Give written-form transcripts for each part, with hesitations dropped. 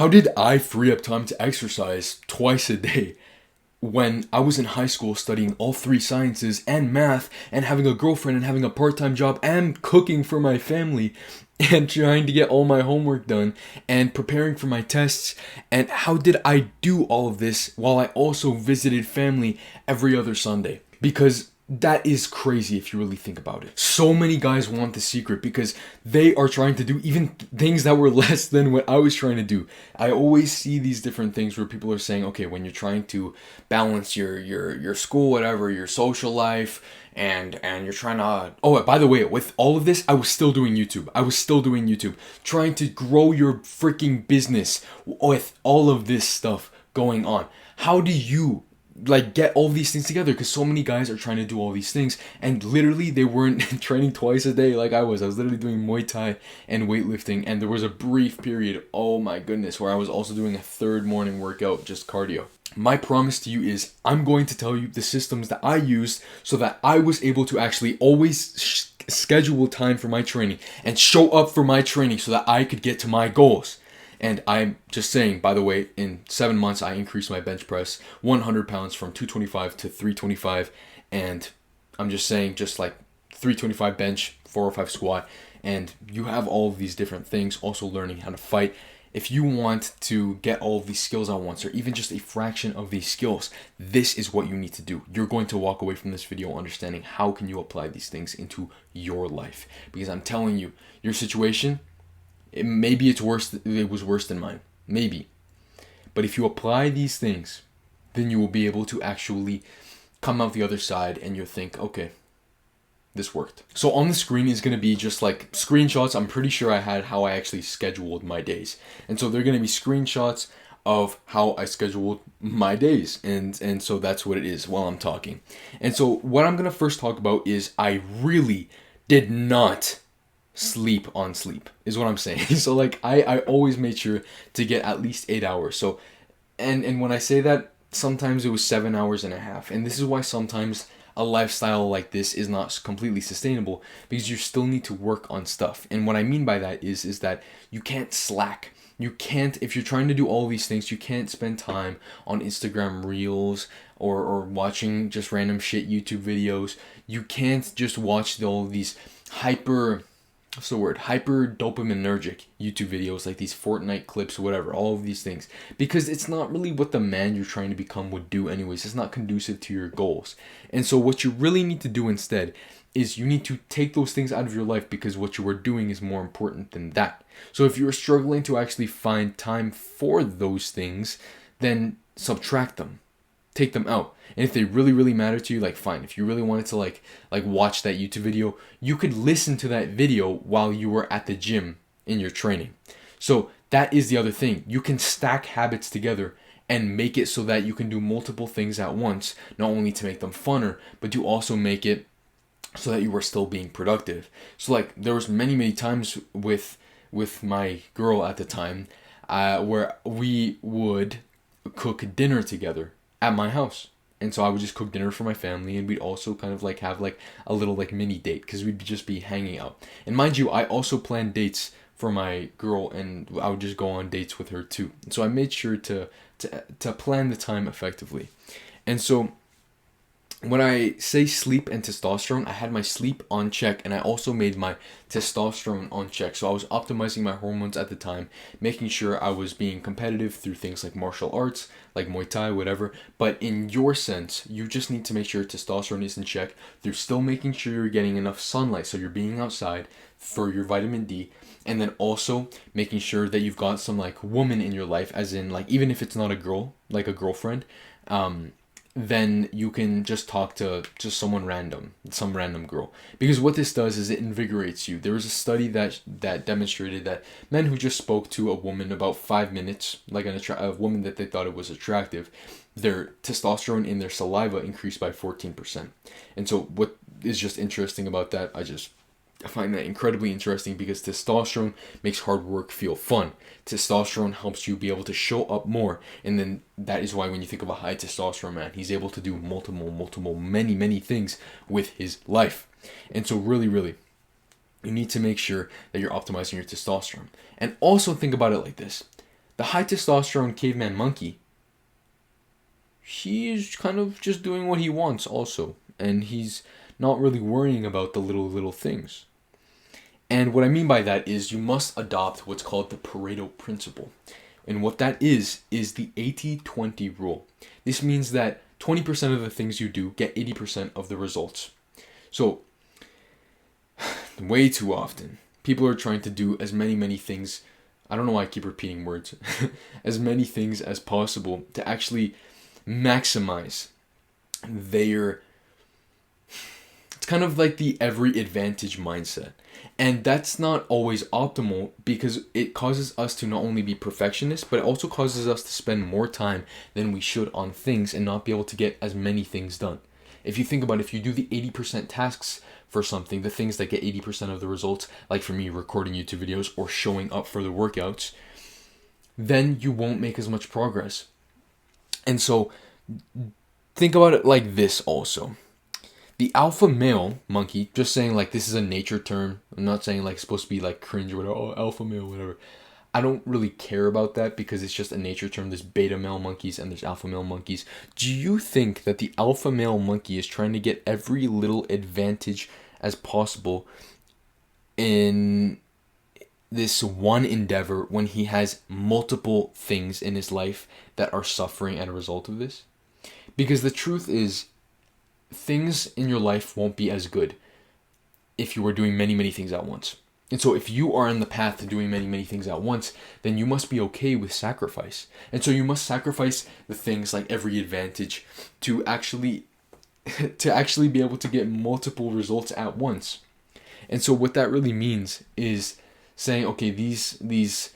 How did I free up time to exercise twice a day when I was in high school studying all three sciences and math and having a girlfriend and having a part-time job and cooking for my family and trying to get all my homework done and preparing for my tests? And how did I do all of this while I also visited family every other Sunday? Because that is crazy if you really think about it. So many guys want the secret because they are trying to do even things that were less than what I was trying to do. I always see these different things where people are saying, okay, when you're trying to balance your school, whatever, your social life, and you're trying to, oh, by the way, with all of this, I was still doing YouTube. Trying to grow your freaking business with all of this stuff going on. How do you get all these things together? Because so many guys are trying to do all these things, and literally they weren't training twice a day like I was literally doing Muay Thai and weightlifting, and there was a brief period, oh my goodness, where I was also doing a third morning workout, just cardio. My promise to you is I'm going to tell you the systems that I used so that I was able to actually always schedule time for my training and show up for my training so that I could get to my goals. And I'm just saying, by the way, in 7 months, I increased my bench press 100 pounds from 225 to 325. And I'm just saying, just like 325 bench, 405 squat. And you have all of these different things, also learning how to fight. If you want to get all of these skills at once, or even just a fraction of these skills, this is what you need to do. You're going to walk away from this video understanding how can you apply these things into your life. Because I'm telling you, your situation, maybe it was worse than mine. Maybe. But if you apply these things, then you will be able to actually come out the other side and you'll think, okay, this worked. So on the screen is going to be just like screenshots. I'm pretty sure I had how I actually scheduled my days. And so they're going to be screenshots of how I scheduled my days. And so that's what it is while I'm talking. And so what I'm going to first talk about is I really did not sleep on sleep is what I'm saying. So I always made sure to get at least 8 hours. So and when I say that, sometimes it was 7 hours and a half. And this is why sometimes a lifestyle like this is not completely sustainable, because you still need to work on stuff. And what I mean by that is that you can't slack. You can't, if you're trying to do all these things, you can't spend time on Instagram Reels or watching just random shit YouTube videos. You can't just watch all of these hyper dopaminergic YouTube videos, like these Fortnite clips or whatever, all of these things, because it's not really what the man you're trying to become would do anyways. It's not conducive to your goals. And so what you really need to do instead is you need to take those things out of your life, because what you are doing is more important than that. So if you're struggling to actually find time for those things, then subtract them. Take them out. And if they really, really matter to you, like fine. If you really wanted to like watch that YouTube video, you could listen to that video while you were at the gym in your training. So that is the other thing. You can stack habits together and make it so that you can do multiple things at once, not only to make them funner, but to also make it so that you are still being productive. So like there was many times with my girl at the time where we would cook dinner together at my house. And so I would just cook dinner for my family, and we'd also kind of have a little mini date, because we'd just be hanging out. And mind you, I also planned dates for my girl, and I would just go on dates with her too. And so I made sure to plan the time effectively. And so when I say sleep and testosterone, I had my sleep on check, and I also made my testosterone on check. So I was optimizing my hormones at the time, making sure I was being competitive through things like martial arts, like Muay Thai, whatever. But in your sense, you just need to make sure testosterone is in check through still making sure you're getting enough sunlight, so you're being outside for your vitamin D, and then also making sure that you've got some woman in your life, as in even if it's not a girl, like a girlfriend, then you can just talk to just some random girl. Because what this does is it invigorates you. There was a study that demonstrated that men who just spoke to a woman about 5 minutes, like a woman that they thought it was attractive, their testosterone in their saliva increased by 14%. And so what is just interesting about that, I find that incredibly interesting, because testosterone makes hard work feel fun. Testosterone helps you be able to show up more. And then that is why when you think of a high testosterone man, he's able to do many things with his life. And so really, you need to make sure that you're optimizing your testosterone. And also think about it like this. The high testosterone caveman monkey, he's kind of just doing what he wants also, and he's not really worrying about the little things. And what I mean by that is you must adopt what's called the Pareto principle. And what that is the 80-20 rule. This means that 20% of the things you do get 80% of the results. So, way too often, people are trying to do as many things. I don't know why I keep repeating words. As many things as possible to actually maximize their. It's kind of like the every advantage mindset. And that's not always optimal because it causes us to not only be perfectionists, but it also causes us to spend more time than we should on things and not be able to get as many things done. If you think about it, if you do the 80% tasks for something, the things that get 80% of the results, like for me, recording YouTube videos or showing up for the workouts, then you won't make as much progress. And so think about it like this also. The alpha male monkey, just saying like this is a nature term. I'm not saying like it's supposed to be like cringe or whatever, oh, alpha male, whatever. I don't really care about that because it's just a nature term. There's beta male monkeys and there's alpha male monkeys. Do you think that the alpha male monkey is trying to get every little advantage as possible in this one endeavor when he has multiple things in his life that are suffering as a result of this? Because the truth is, things in your life won't be as good if you are doing many things at once. And so if you are on the path to doing many things at once, then you must be okay with sacrifice. And so you must sacrifice the things like every advantage to actually be able to get multiple results at once. And so what that really means is saying, okay, these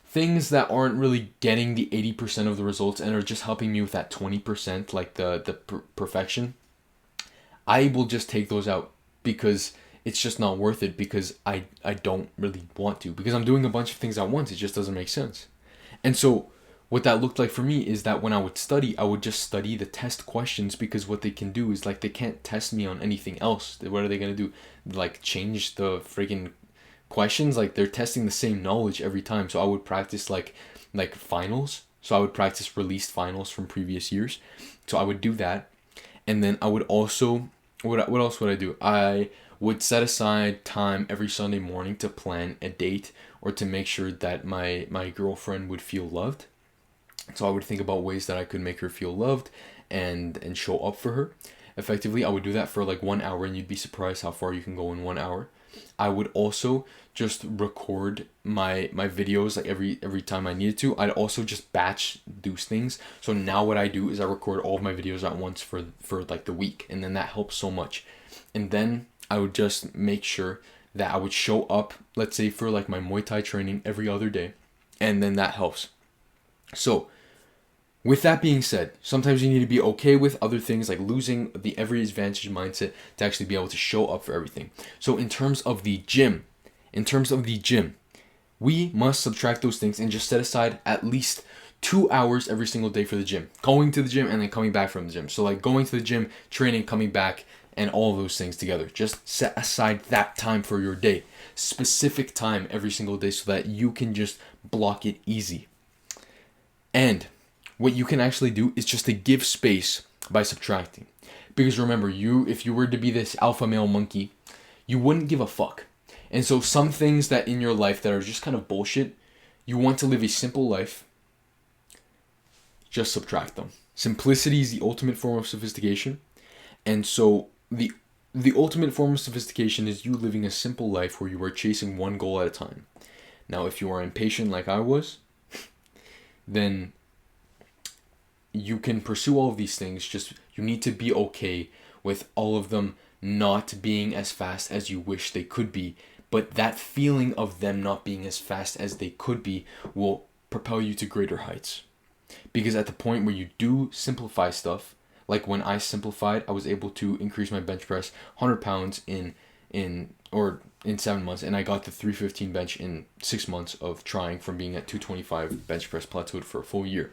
things that aren't really getting the 80% of the results and are just helping me with that 20%, like the perfection, I will just take those out because it's just not worth it because I don't really want to. Because I'm doing a bunch of things at once, it just doesn't make sense. And so what that looked like for me is that when I would study, I would just study the test questions because what they can do is like they can't test me on anything else. What are they going to do? Like change the freaking questions? Like they're testing the same knowledge every time. So I would practice like finals. So I would practice released finals from previous years. So I would do that. And then I would also, what else would I do? I would set aside time every Sunday morning to plan a date or to make sure that my girlfriend would feel loved. So I would think about ways that I could make her feel loved and show up for her. Effectively, I would do that for like 1 hour, and you'd be surprised how far you can go in 1 hour. I would also just record my videos like every time I needed to. I'd also just batch those things. So now what I do is I record all of my videos at once for like the week, and then that helps so much. And then I would just make sure that I would show up, let's say for like my Muay Thai training every other day, and then that helps. So with that being said, sometimes you need to be okay with other things like losing the every advantage mindset to actually be able to show up for everything. So in terms of the gym, we must subtract those things and just set aside at least 2 hours every single day for the gym. Going to the gym and then coming back from the gym. So like going to the gym, training, coming back, and all of those things together. Just set aside that time for your day. Specific time every single day so that you can just block it easy. And what you can actually do is just to give space by subtracting. Because remember, if you were to be this alpha male monkey, you wouldn't give a fuck. And so some things that in your life that are just kind of bullshit, you want to live a simple life, just subtract them. Simplicity is the ultimate form of sophistication. And so the ultimate form of sophistication is you living a simple life where you are chasing one goal at a time. Now, if you are impatient like I was, then you can pursue all of these things. Just you need to be okay with all of them not being as fast as you wish they could be. But that feeling of them not being as fast as they could be will propel you to greater heights. Because at the point where you do simplify stuff, like when I simplified, I was able to increase my bench press 100 pounds in 7 months, and I got the 315 bench in 6 months of trying from being at 225 bench press plateaued for a full year.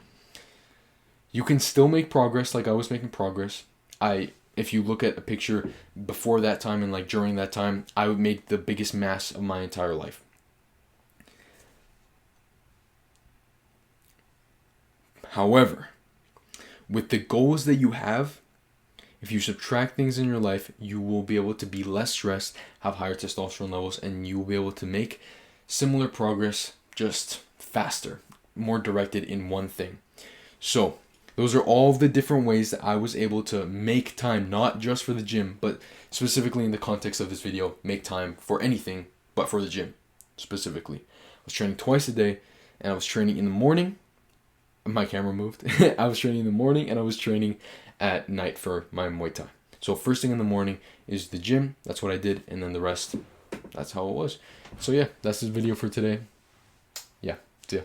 You can still make progress like I was making progress. If you look at a picture before that time and like during that time, I would make the biggest mass of my entire life. However, with the goals that you have, if you subtract things in your life, you will be able to be less stressed, have higher testosterone levels, and you will be able to make similar progress, just faster, more directed in one thing. So those are all of the different ways that I was able to make time, not just for the gym, but specifically in the context of this video, make time for anything but for the gym specifically. I was training twice a day, and I was training in the morning. My camera moved. I was training in the morning, and I was training at night for my Muay Thai. So first thing in the morning is the gym. That's what I did, and then the rest, that's how it was. So yeah, that's this video for today. Yeah, see ya.